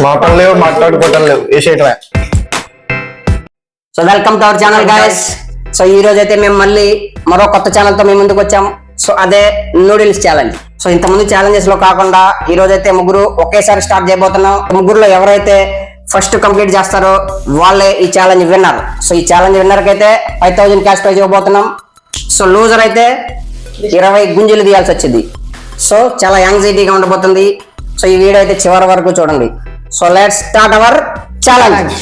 మాటలు లేవు మాట్లాడుకోవటం లేవు వేసేయటమే. So welcome to our channel guys. So ఈ రోజు అయితే మేము మళ్ళీ మరో కొత్త ఛానల్ తో మేము ముందుకు వచ్చాం. సో అదే నూడిల్స్ ఛాలెంజ్. సో ఇంతకుముందు ఛాలెంజెస్ లో కాకుండా ఈ రోజు అయితే ముగ్గురు ఒకేసారి స్టార్ట్ చేయబోతున్నాం. ముగ్గురులో ఎవరైతే ఫస్ట్ కంప్లీట్ చేస్తారో వాళ్ళే ఈ ఛాలెంజ్ విన్నర్. సో ఈ ఛాలెంజ్ విన్నర్ కి అయితే 5000 క్యాష్ ప్రైజ్ ఇవ్వబోతున్నాం. సో లూజర్ అయితే 20 గుంజలు తీయాల్సి వచ్చింది. సో చాలా యాంగ్జైటీగా ఉండబోతుంది. సో ఈ వీడియో అయితే చివరి వరకు చూడండి. So let's start our challenge.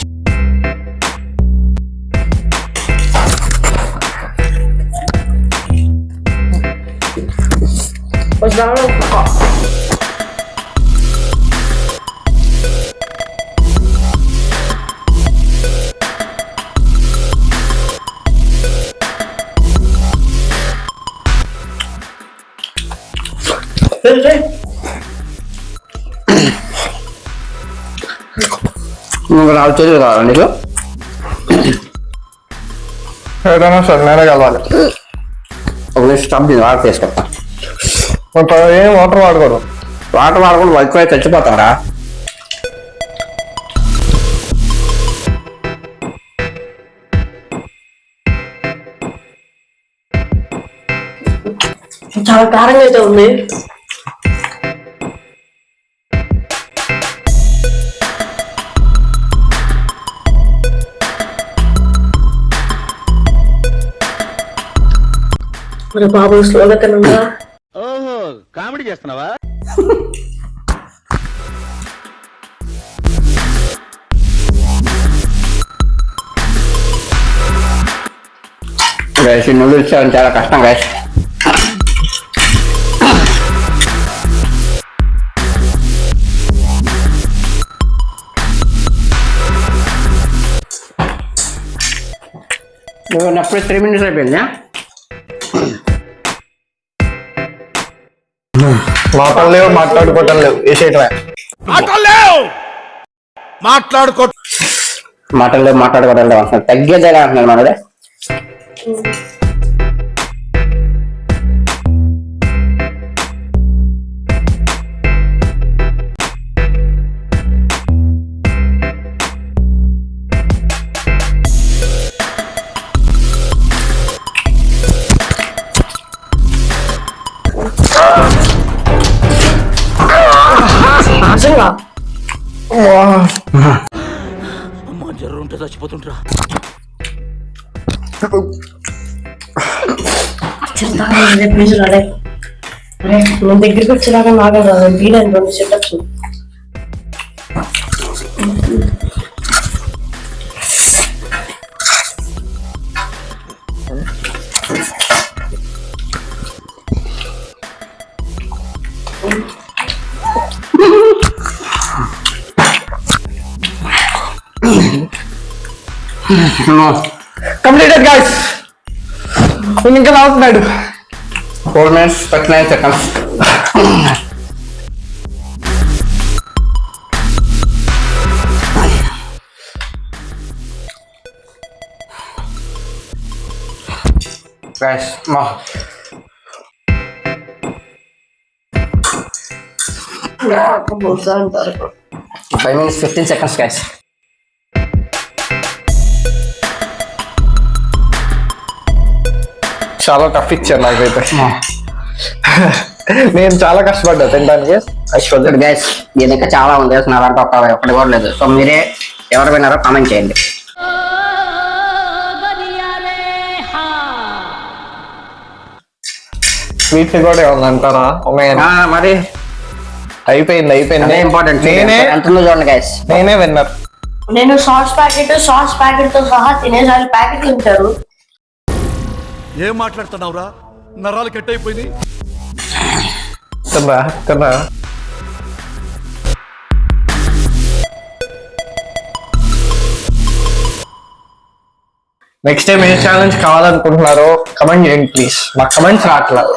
రావు చేతులు కావాలి నీకు. ఏదైనా సరే నేనే కలవాలి. ఒక నిమిషం స్టాప్ చేసి వాటర్ తీసుకొస్తా. ఏం వాటర్ వాడకూడదు. వాటర్ వాడకుండా వర్క్ అయితే చచ్చిపోతారా? చాలా కారంగా అయితే ఉంది. మన బాబు స్లోగా తిన్నా. ఓహో కామెడీ చేస్తున్నావా? గైస్ నూడిల్స్ చాలా కష్టం గైస్. అప్పుడే 3 minutes అయిపోయిందా? మాటలు లేవు మాట్లాడుకోవటం లేవు వేసేయటమే. మాట్లాడుకోవడం లేవు అసలు తగ్గేదేగా అంటున్నారు మనదే. అమ్మా జ్వరం ఉంటే చచ్చిపోతుంటరా. మన దగ్గరికి వచ్చేలాగా నాగా వీలని 2 సెటప్స్. Completed guys. ఇంకా అవుతున్నాడు. 4 minutes 39 seconds. గైస్ మా 5 minutes 15 seconds గైస్. చాలా టఫ్ ఇచ్చారు నాకైతే. నేను చాలా కష్టపడ్డా తినడానికి. గైస్ దీని ఇంకా చాలా ఉంది. నా దాంట్లో ఒక్కటి కూడా లేదు. సో మీరే ఎవరు విన్నారో కామెంట్ చేయండి. స్వీట్ కూడా ఏమన్నా అంటారా? మరి అయిపోయింది ఇంపార్టెంట్. ఎంత చూడండి గైస్. నేనే విన్నర్. నేను సాస్ ప్యాకెట్ తో సహా తినేసారి ప్యాకెట్ తింటారు. ఏం మాట్లాడుతున్నావురా? నరాలు కట్ అయిపోయింది. కదా నెక్స్ట్ టైం ఏ ఛాలెంజ్ కావాలనుకుంటున్నారో కమెంట్ చేయండి ప్లీజ్. మా కమెంట్స్ రావట్లేదు.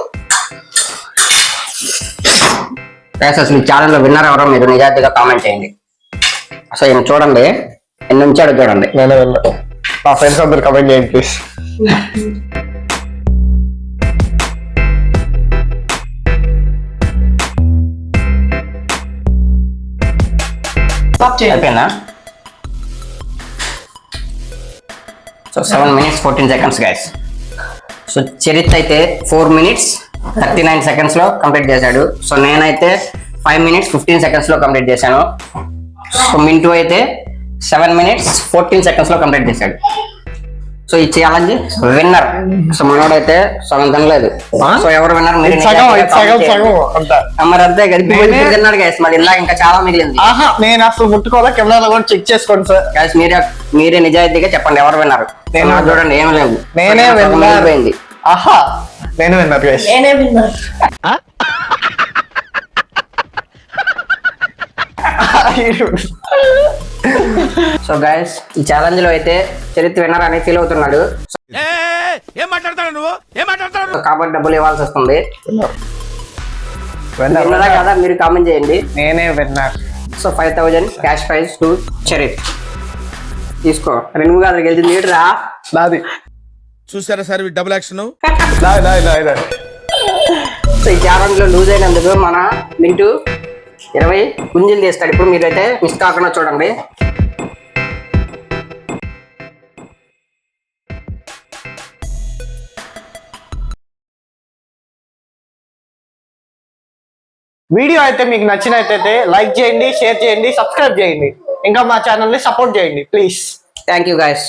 అసలు ఈ ఛానల్ లో విన్నర్ ఎవరో మీరు నిజాయితీగా కామెంట్ చేయండి. అసలు ఈయన చూడండి ఎన్ని ఉంచాడో చూడండి. నేనే విన్నా. మా ఫ్రెండ్స్ అందరు కమెంట్ చేయండి ప్లీజ్. స్టాప్ చేయండి. అయిపోయిందా? So 7 minutes 14 seconds guys. So Charith అయితే 4 minutes 39 seconds లో కంప్లీట్ చేశాడు. సో నేనైతే 5 minutes 15 seconds లో కంప్లీట్ చేశాను. సో మింటూ అయితే 7 minutes 14 seconds లో కంప్లీట్ చేశాడు. సో ఈ ఛాలెంజ్ విన్నర్. సో మనోడైతే సగం తినలేదు. సో ఎవరు విన్నర్ మీరు మరి అంతే గడిపి తిన్నాడు గైస్. మరి ఇలా ఇంకా చాలా మిగిలింది. నేను అసలు ముట్టుకోవాలా, కెమెరాలో కూడా చెక్ చేసుకోండి సార్. గైస్ మీరే నిజాయితీగా చెప్పండి ఎవరు విన్నారు. నేను చూడండి ఏమి లేదు, నేనే విన్నర్. పోయింది. ఆహా నేను విన్నర్ గైస్. నేనే విన్నర్. సో గైస్ ఈ ఛాలెంజ్ లో అయితే చరిత్ర విన్నర్ అని ఫీల్ అవుతున్నాడు. ఏం మాట్లాడతాడు నువ్వు? ఏం మాట్లాడతాడు? కాబట్టి డబ్బులు ఇవ్వాల్సి వస్తుంది. విన్నర్ విన్నరా కదా మీరు కామెంట్ చేయండి. నేనే winner. So 5000 cash prize to Charith. తీసుకో. రెండు కాదు గెలిచింది రా. నాది. చూసారా సార్ డబుల్ యాక్షన్? సో ఈ ఛాలెంజ్ లో లూజ్ అయినందుకు మన మింటూ 20 గుంజీలు తీస్తాడు. ఇప్పుడు మీరైతే మిస్ కాకుండా చూడండి. వీడియో అయితే మీకు నచ్చినట్టయితే లైక్ చేయండి, షేర్ చేయండి, సబ్స్క్రైబ్ చేయండి. ఇంకా మా ఛానల్ ని సపోర్ట్ చేయండి ప్లీజ్. Thank you guys.